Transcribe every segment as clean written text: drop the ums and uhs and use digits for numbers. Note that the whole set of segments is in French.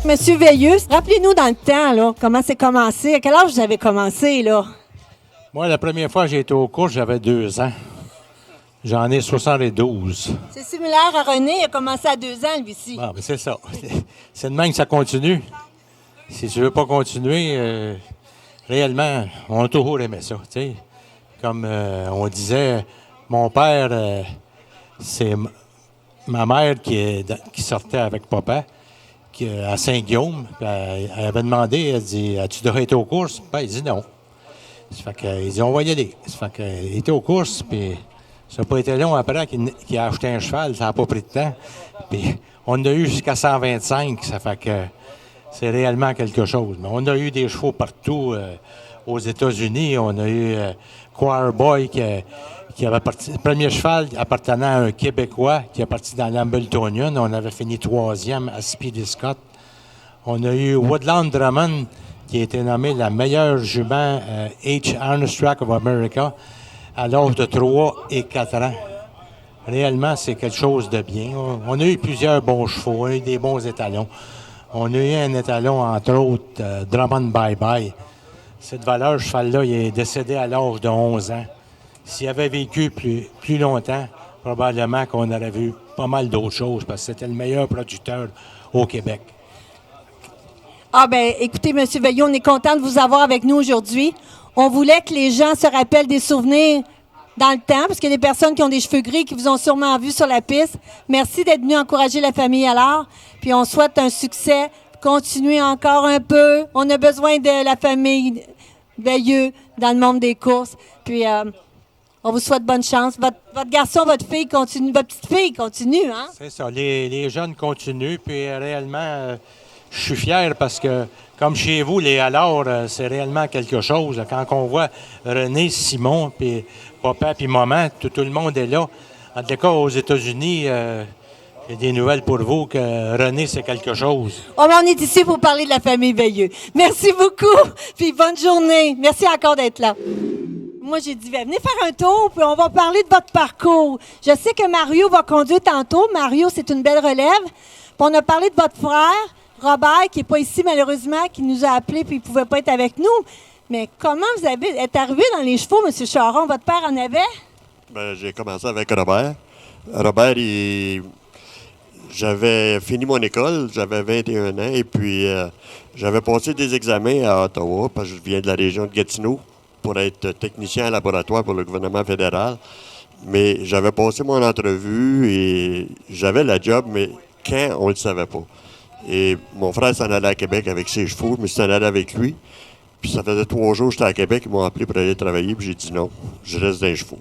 Monsieur Veilleux, rappelez-nous dans le temps, là, comment c'est commencé. À quel âge vous avez commencé, là? Moi, la première fois que j'ai été aux courses, j'avais 2 ans. J'en ai 72. C'est similaire à René, il a commencé à 2 ans, lui-ci. Ah, ben c'est ça. C'est de même que ça continue. Si tu veux pas continuer, réellement, on a toujours aimé ça, tu sais. Comme on disait, mon père, c'est ma mère qui sortait avec papa à Saint-Guillaume. Elle avait demandé, elle dit, as-tu déjà été aux courses? Ben, il dit non. Ça fait qu'il dit, on va y aller. Ça fait qu'il était aux courses, puis ça n'a pas été long après qu'il a acheté un cheval, ça n'a pas pris de temps. Puis on a eu jusqu'à 125, ça fait que c'est réellement quelque chose. Mais on a eu des chevaux partout aux États-Unis. On a eu Choir Boy qui avait parti, le premier cheval appartenant à un Québécois qui est parti dans l'Hambletonian. On avait fini 3e à Speedy Scott. On a eu Woodland Drummond qui a été nommé la meilleure jument H. Harness Track of America à l'âge de 3 et 4 ans. Réellement, c'est quelque chose de bien. On a eu plusieurs bons chevaux, on a eu des bons étalons. On a eu un étalon, entre autres, Drummond Bye Bye. Cette valeur, ce cheval-là, il est décédé à l'âge de 11 ans. S'il avait vécu plus longtemps, probablement qu'on aurait vu pas mal d'autres choses parce que c'était le meilleur producteur au Québec. Ah ben, écoutez, M. Veilleux, on est content de vous avoir avec nous aujourd'hui. On voulait que les gens se rappellent des souvenirs dans le temps, parce qu'il y a des personnes qui ont des cheveux gris qui vous ont sûrement vu sur la piste. Merci d'être venu encourager la famille à l'art. Puis on souhaite un succès. Continuez encore un peu. On a besoin de la famille Veilleux dans le monde des courses. Puis on vous souhaite bonne chance. Votre garçon, votre fille continue, votre petite fille continue, hein? C'est ça. Les jeunes continuent. Puis réellement, je suis fier parce que, comme chez vous, les alors, c'est réellement quelque chose. Quand on voit René, Simon, puis papa, puis maman, tout le monde est là. En tout cas, aux États-Unis, j'ai des nouvelles pour vous que René, c'est quelque chose. Oh, mais on est ici pour parler de la famille Veilleux. Merci beaucoup, puis bonne journée. Merci encore d'être là. Moi, j'ai dit, venez faire un tour, puis on va parler de votre parcours. Je sais que Mario va conduire tantôt. Mario, c'est une belle relève. Puis on a parlé de votre frère, Robert, qui n'est pas ici malheureusement, qui nous a appelés, puis il ne pouvait pas être avec nous. Mais comment vous êtes arrivé dans les chevaux, M. Charon? Votre père en avait? Bien, j'ai commencé avec Robert. Robert, j'avais fini mon école, j'avais 21 ans, et puis j'avais passé des examens à Ottawa, parce que je viens de la région de Gatineau, pour être technicien en laboratoire pour le gouvernement fédéral. Mais j'avais passé mon entrevue et j'avais la job, mais quand, on ne le savait pas. Et mon frère s'en allait à Québec avec ses chevaux, mais s'en allait avec lui. Puis ça faisait 3 jours que j'étais à Québec, ils m'ont appelé pour aller travailler, puis j'ai dit non, je reste dans les chevaux.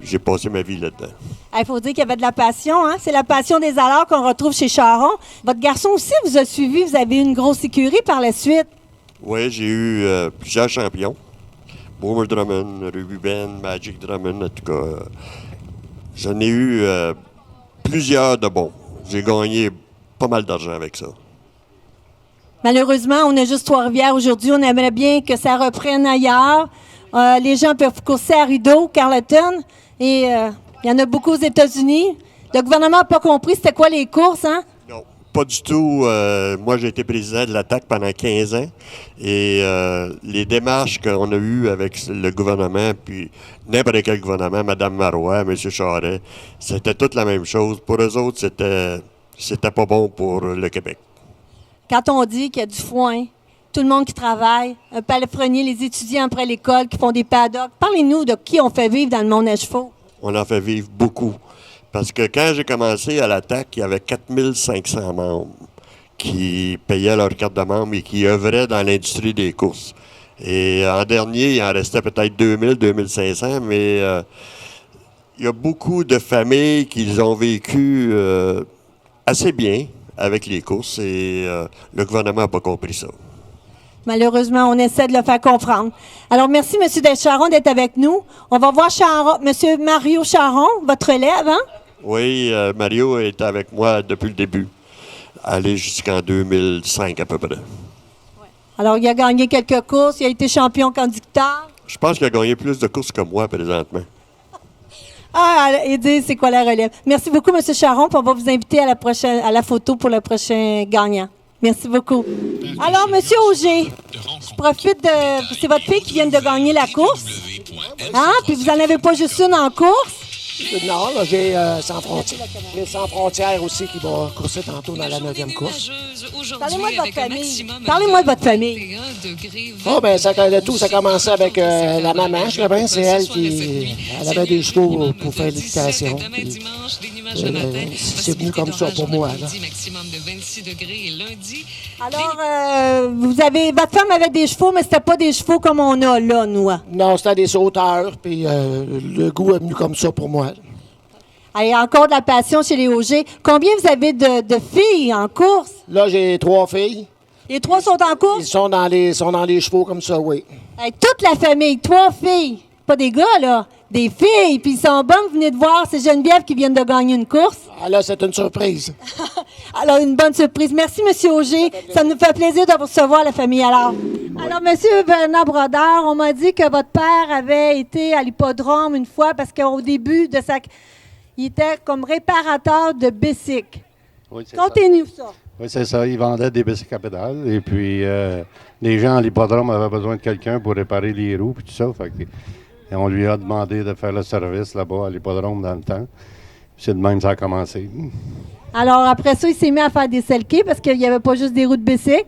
J'ai passé ma vie là-dedans. Il faut dire qu'il y avait de la passion, hein? C'est la passion des allures qu'on retrouve chez Charon. Votre garçon aussi vous a suivi, vous avez eu une grosse écurie par la suite. Oui, j'ai eu plusieurs champions. Boomer Drummond, Ruby Ben, Magic Drummond, en tout cas. J'en ai eu plusieurs de bons. J'ai gagné pas mal d'argent avec ça. Malheureusement, on a juste Trois-Rivières aujourd'hui. On aimerait bien que ça reprenne ailleurs. Les gens peuvent courser à Rideau, Carleton, et il y en a beaucoup aux États-Unis. Le gouvernement n'a pas compris c'était quoi les courses, hein? Non, pas du tout. Moi, j'ai été président de l'ATAC pendant 15 ans, et les démarches qu'on a eues avec le gouvernement, puis n'importe quel gouvernement, Mme Marois, M. Charest, c'était toute la même chose. Pour eux autres, c'était pas bon pour le Québec. Quand on dit qu'il y a du foin, tout le monde qui travaille, un palefrenier, les étudiants après l'école qui font des paddocks. Parlez-nous de qui on fait vivre dans le monde à chevaux. On en fait vivre beaucoup. Parce que quand j'ai commencé à l'ATAC, il y avait 4500 membres qui payaient leur carte de membre et qui œuvraient dans l'industrie des courses. Et en dernier, il en restait peut-être 2000, 2500, mais il y a beaucoup de familles qui ont vécu assez bien avec les courses et le gouvernement n'a pas compris ça. Malheureusement, on essaie de le faire comprendre. Alors, merci, M. Descharon, d'être avec nous. On va voir M. Mario Charon, votre élève, hein? Oui, Mario est avec moi depuis le début, allé jusqu'en 2005 à peu près. Ouais. Alors, il a gagné quelques courses, il a été champion conducteur. Je pense qu'il a gagné plus de courses que moi présentement. Ah, et dire c'est quoi la relève. Merci beaucoup, M. Charon, puis on va vous inviter à la photo pour le prochain gagnant. Merci beaucoup. Alors, Monsieur Auger, je profite de... C'est votre fille qui vient de gagner la course. Hein? Puis vous n'en avez pas juste une en course? Non, là, j'ai Sans Frontières. J'ai Sans Frontières aussi qui va courser tantôt dans la 9e course. Parlez-moi de votre famille. Parlez-moi de votre famille. Oh, ben, le tout, ça a commencé avec la maman. Je crois bien, c'est elle qui... Elle avait des chevaux pour faire l'équitation. C'est venu comme ça pour moi, là. Alors, votre femme avait des chevaux, mais c'était pas des chevaux comme on a là, nous. Non, c'était des sauteurs, puis le goût est venu comme ça pour moi. Allez, encore de la passion chez les Auger. Combien vous avez de filles en course? Là, j'ai 3 filles. Les 3 sont en Ils course? sont dans les chevaux comme ça, oui. Hey, toute la famille, 3 filles. Pas des gars, là. Des filles. Puis ils sont bonnes. Vous venez de voir, c'est Geneviève qui vient de gagner une course. Ah, là, c'est une surprise. Alors, une bonne surprise. Merci, M. Auger. Ça nous fait plaisir de vous recevoir, la famille. Alors, M. Bernard Brodeur, on m'a dit que votre père avait été à l'hippodrome une fois parce qu'au début de il était comme réparateur de bicycles. Oui, c'est Contez-nous ça. Oui, c'est ça. Ils vendaient des bicycles à pédales. Et puis, les gens à l'hippodrome avaient besoin de quelqu'un pour réparer les roues et tout ça. Et on lui a demandé de faire le service là-bas à l'hippodrome dans le temps. C'est de même que ça a commencé. Alors, après ça, il s'est mis à faire des selkies parce qu'il n'y avait pas juste des roues de bicycle.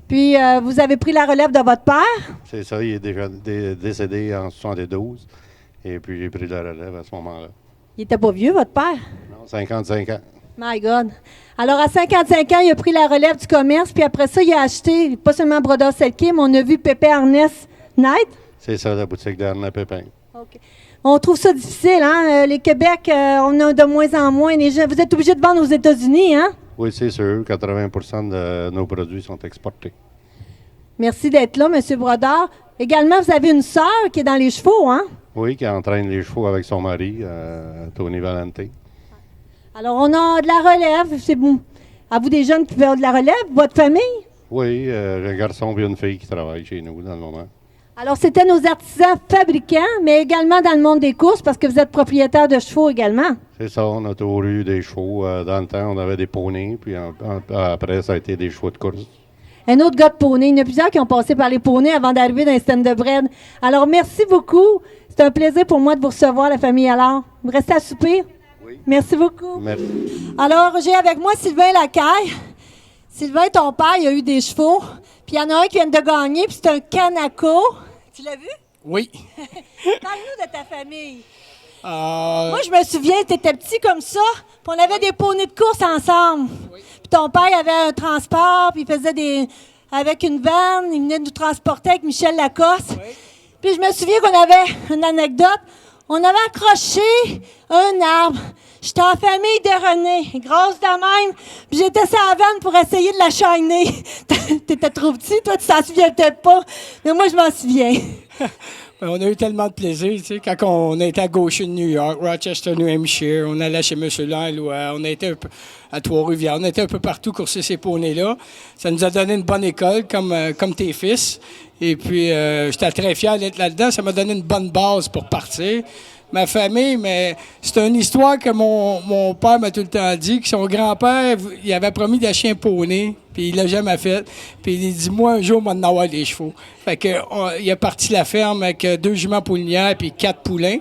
Puis, vous avez pris la relève de votre père. C'est ça. Il est déjà décédé en 72. Et puis, j'ai pris la relève à ce moment-là. Il était pas vieux, votre père? Non, 55 ans. My God. Alors, à 55 ans, il a pris la relève du commerce, puis après ça, il a acheté, pas seulement Brodeur Selke, mais on a vu Pépé Ernest Knight. C'est ça, la boutique d'Ernest Pépin. OK. On trouve ça difficile, hein? Les Québec, on a de moins en moins. Vous êtes obligé de vendre aux États-Unis, hein? Oui, c'est sûr. 80% de nos produits sont exportés. Merci d'être là, M. Brodeur. Également, vous avez une sœur qui est dans les chevaux, hein? Oui, qui entraîne les chevaux avec son mari, Tony Valente. Alors, on a de la relève. C'est bon. À vous des jeunes qui veulent de la relève, votre famille? Oui, j'ai un garçon et une fille qui travaillent chez nous dans le moment. Alors, c'était nos artisans fabricants, mais également dans le monde des courses, parce que vous êtes propriétaire de chevaux également. C'est ça, on a toujours eu des chevaux. Dans le temps, on avait des poneys, puis après, ça a été des chevaux de course. Un autre gars de poney. Il y en a plusieurs qui ont passé par les poneys avant d'arriver dans les stands de bread. Alors, merci beaucoup. C'est un plaisir pour moi de vous recevoir, la famille Allard. Vous restez à souper? Oui. Merci beaucoup. Merci. Alors, j'ai avec moi Sylvain Lacaille. Sylvain, ton père, il a eu des chevaux. Puis il y en a un qui vient de gagner, puis c'est un Canaco. Tu l'as vu? Oui. Parle-nous de ta famille. Moi, je me souviens, tu étais petit comme ça, puis on avait des poneys de course ensemble. Oui. Puis ton père, il avait un transport, puis il faisait avec une vanne, il venait nous transporter avec Michel Lacoste. Oui. Puis je me souviens qu'on avait une anecdote. On avait accroché un arbre. J'étais en famille de René, grosse de même. Puis j'étais sur la vanne pour essayer de la shiner. T'étais trop petit, toi, tu t'en souviens peut-être pas. Mais moi, je m'en souviens. On a eu tellement de plaisir, tu sais, quand on était à Goshen, New York, Rochester, New Hampshire, on allait chez M. Langlois, on a été à Trois-Rivières, on était un peu partout courser ces poneys-là. Ça nous a donné une bonne école, comme tes fils. Et puis, j'étais très fier d'être là-dedans. Ça m'a donné une bonne base pour partir. Ma famille, mais c'est une histoire que mon père m'a tout le temps dit, que son grand-père, il avait promis d'acheter un poney, puis il l'a jamais fait. Puis il dit, moi, un jour, on va en avoir des chevaux. Fait que, il a parti la ferme avec 2 juments poulinières puis 4 poulains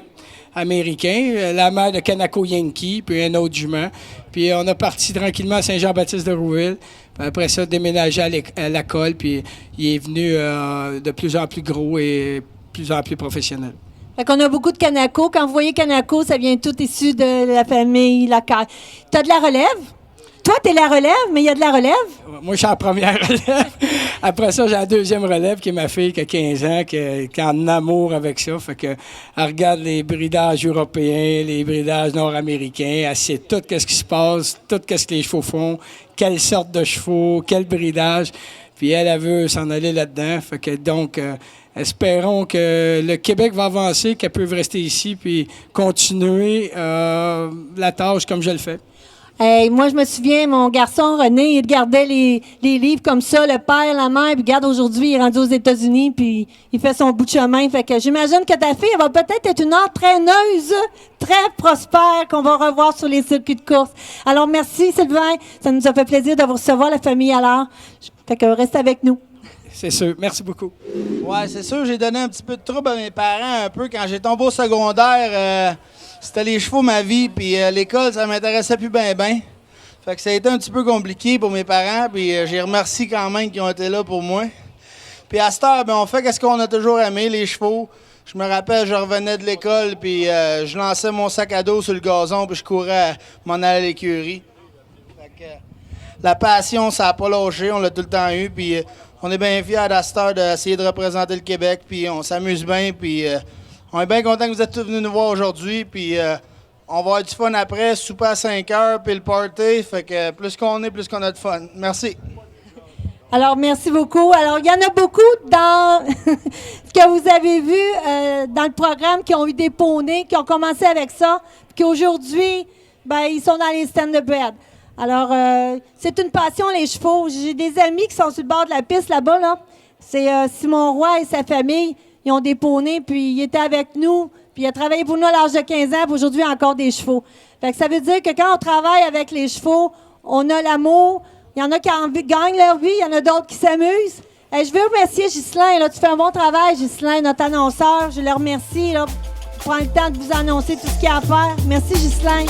américains, la mère de Canaco Yankee, puis un autre jument. Puis on a parti tranquillement à Saint-Jean-Baptiste de Rouville. Puis après ça, déménagé à l'école, puis il est venu de plus en plus gros et plus en plus professionnel. Fait qu'on a beaucoup de Canaco. Quand vous voyez Canaco, ça vient tout issu de la famille Lacaille. Tu as de la relève? Toi, tu es la relève, mais il y a de la relève? Moi, je suis la première relève. Après ça, j'ai la deuxième relève, qui est ma fille, qui a 15 ans, qui est en amour avec ça. Fait que, elle regarde les bridages européens, les bridages nord-américains. Elle sait tout ce qui se passe, tout ce que les chevaux font, quelle sorte de chevaux, quel bridage. Puis elle veut s'en aller là-dedans. Fait que donc, espérons que le Québec va avancer, qu'elle peut rester ici puis continuer la tâche comme je le fais. Hey, moi, je me souviens, mon garçon René, il regardait les livres comme ça, le père, la mère, puis regarde, aujourd'hui, il est rendu aux États-Unis, puis il fait son bout de chemin. Fait que j'imagine que ta fille, elle va peut-être être une entraîneuse très prospère qu'on va revoir sur les circuits de course. Alors, merci, Sylvain. Ça nous a fait plaisir de vous recevoir, la famille alors. Fait que reste avec nous. C'est sûr. Merci beaucoup. Ouais, c'est sûr, j'ai donné un petit peu de trouble à mes parents un peu. Quand j'ai tombé au secondaire, c'était les chevaux ma vie, puis l'école, ça m'intéressait plus bien. Fait que ça a été un petit peu compliqué pour mes parents, puis j'ai remercié quand même qu'ils ont été là pour moi. Puis à cette heure, ben, on fait ce qu'on a toujours aimé, les chevaux. Je me rappelle, je revenais de l'école, puis je lançais mon sac à dos sur le gazon, puis je courais m'en aller à l'écurie. Fait que la passion, ça n'a pas lâché, on l'a tout le temps eu, puis on est bien fiers à cette heure d'essayer de représenter le Québec, puis on s'amuse bien, puis on est bien content que vous êtes tous venus nous voir aujourd'hui, puis on va avoir du fun après, souper à 5 heures, puis le party, fait que plus qu'on est, plus qu'on a de fun. Merci. Alors, merci beaucoup. Alors, il y en a beaucoup dans ce que vous avez vu dans le programme qui ont eu des poneys, qui ont commencé avec ça, puis qu'aujourd'hui, ben, ils sont dans les stands de bread. Alors, c'est une passion, les chevaux. J'ai des amis qui sont sur le bord de la piste là-bas, là. C'est Simon Roy et sa famille. Ils ont des poneys, puis il était avec nous, puis il a travaillé pour nous à l'âge de 15 ans, puis aujourd'hui, il a encore des chevaux. Fait que ça veut dire que quand on travaille avec les chevaux, on a l'amour. Il y en a qui gagnent leur vie, il y en a d'autres qui s'amusent. Je veux remercier Ghislain. Là, tu fais un bon travail, Ghislain, notre annonceur. Je le remercie là, pour prendre le temps de vous annoncer tout ce qu'il y a à faire. Merci, Ghislain.